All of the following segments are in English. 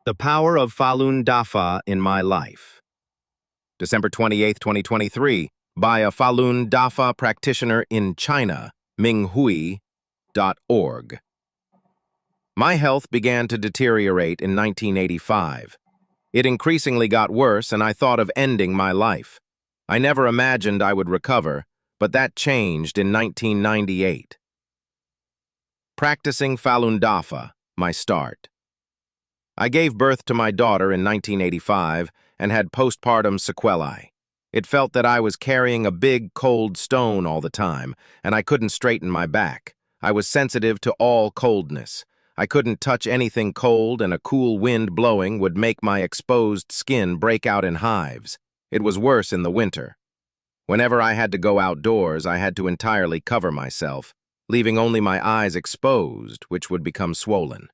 The Power of Falun Dafa in My Life. December 28, 2023, by a Falun Dafa practitioner in China, minghui.org. My health began to deteriorate in 1985. It increasingly got worse, and I thought of ending my life. I never imagined I would recover, but that changed in 1998. Practicing Falun Dafa, my start. I gave birth to my daughter in 1985 and had postpartum sequelae. It felt that I was carrying a big, cold stone all the time, and I couldn't straighten my back. I was sensitive to all coldness. I couldn't touch anything cold, and a cool wind blowing would make my exposed skin break out in hives. It was worse in the winter. Whenever I had to go outdoors, I had to entirely cover myself, leaving only my eyes exposed, which would become swollen.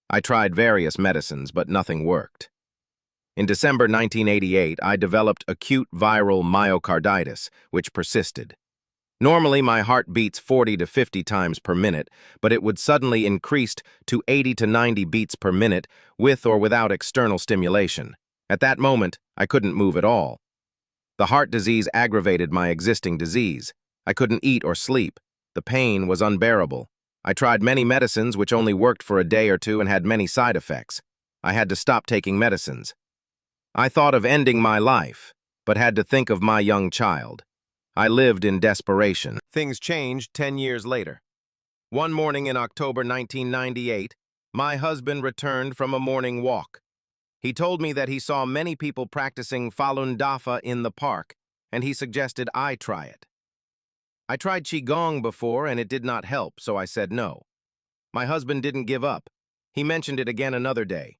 I tried various medicines, but nothing worked. In December 1988, I developed acute viral myocarditis, which persisted. Normally, my heart beats 40 to 50 times per minute, but it would suddenly increase to 80 to 90 beats per minute with or without external stimulation. At that moment, I couldn't move at all. The heart disease aggravated my existing disease. I couldn't eat or sleep. The pain was unbearable. I tried many medicines which only worked for a day or two and had many side effects. I had to stop taking medicines. I thought of ending my life, but had to think of my young child. I lived in desperation. Things changed 10 years later. One morning in October 1998, my husband returned from a morning walk. He told me that he saw many people practicing Falun Dafa in the park, and he suggested I try it. I tried Qigong before and it did not help, so I said no. My husband didn't give up. He mentioned it again another day.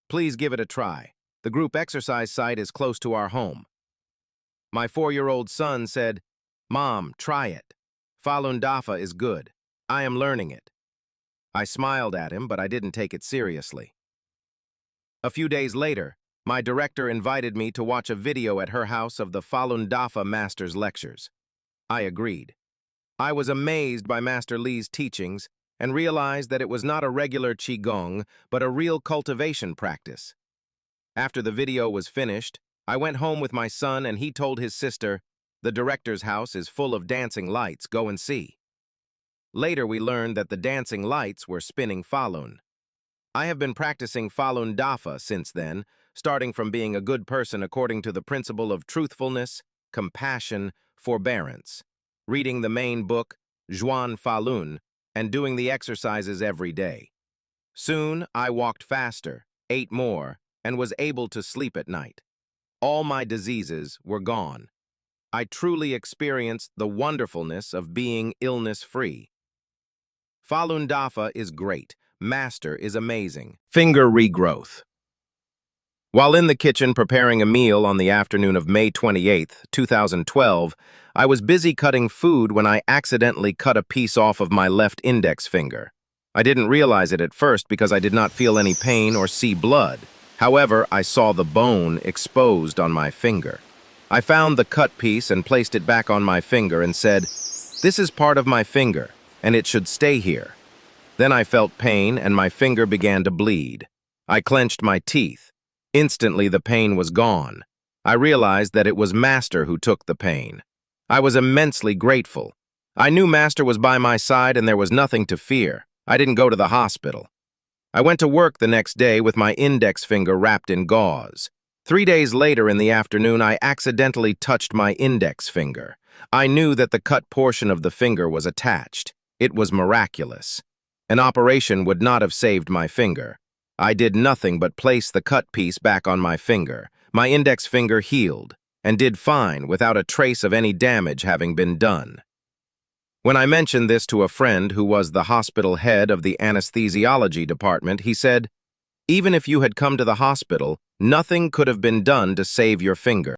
Please give it a try. The group exercise site is close to our home. My 4-year-old son said, "Mom, try it. Falun Dafa is good. I am learning it." I smiled at him, but I didn't take it seriously. A few days later, my director invited me to watch a video at her house of the Falun Dafa Master's lectures. I agreed. I was amazed by Master Li's teachings and realized that it was not a regular Qigong, but a real cultivation practice. After the video was finished, I went home with my son and he told his sister, "The director's house is full of dancing lights, go and see." Later we learned that the dancing lights were spinning Falun. I have been practicing Falun Dafa since then, starting from being a good person according to the principle of truthfulness, compassion, forbearance, reading the main book, Zhuan Falun, and doing the exercises every day. Soon, I walked faster, ate more, and was able to sleep at night. All my diseases were gone. I truly experienced the wonderfulness of being illness-free. Falun Dafa is great. Master is amazing. Finger regrowth. While in the kitchen preparing a meal on the afternoon of May 28, 2012, I was busy cutting food when I accidentally cut a piece off of my left index finger. I didn't realize it at first because I did not feel any pain or see blood. However, I saw the bone exposed on my finger. I found the cut piece and placed it back on my finger and said, "This is part of my finger, and it should stay here." Then I felt pain and my finger began to bleed. I clenched my teeth. Instantly, the pain was gone. I realized that it was Master who took the pain. I was immensely grateful. I knew Master was by my side and there was nothing to fear. I didn't go to the hospital. I went to work the next day with my index finger wrapped in gauze. 3 days later in the afternoon, I accidentally touched my index finger. I knew that the cut portion of the finger was attached. It was miraculous. An operation would not have saved my finger. I did nothing but place the cut piece back on my finger. My index finger healed and did fine without a trace of any damage having been done. When I mentioned this to a friend who was the hospital head of the anesthesiology department, he said, "Even if you had come to the hospital, nothing could have been done to save your finger."